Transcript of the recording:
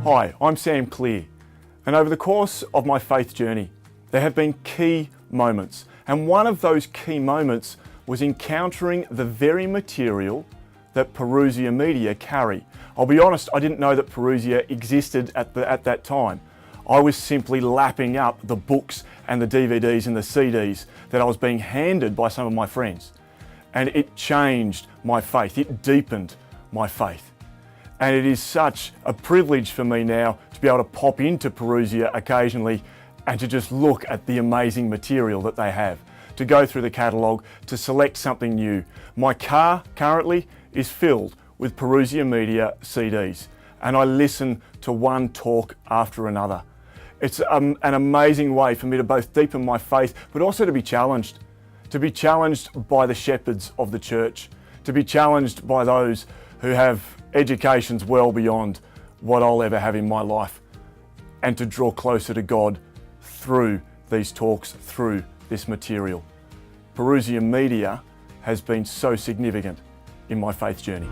Hi, I'm Sam Clear, and over the course of my faith journey, there have been key moments, and one of those key moments was encountering the very material that Parousia media carry. I'll be honest, I didn't know that Parousia existed at that time. I was simply lapping up the books and the DVDs and the CDs that I was being handed by some of my friends. And it changed my faith, it deepened my faith. And it is such a privilege for me now to be able to pop into Parousia occasionally and to just look at the amazing material that they have, to go through the catalogue, to select something new. My car currently is filled with Parousia media CDs, and I listen to one talk after another. It's an amazing way for me to both deepen my faith, but also to be challenged by the shepherds of the church, to be challenged by those who have educations well beyond what I'll ever have in my life, and to draw closer to God through these talks, through this material. Parousia media has been so significant in my faith journey.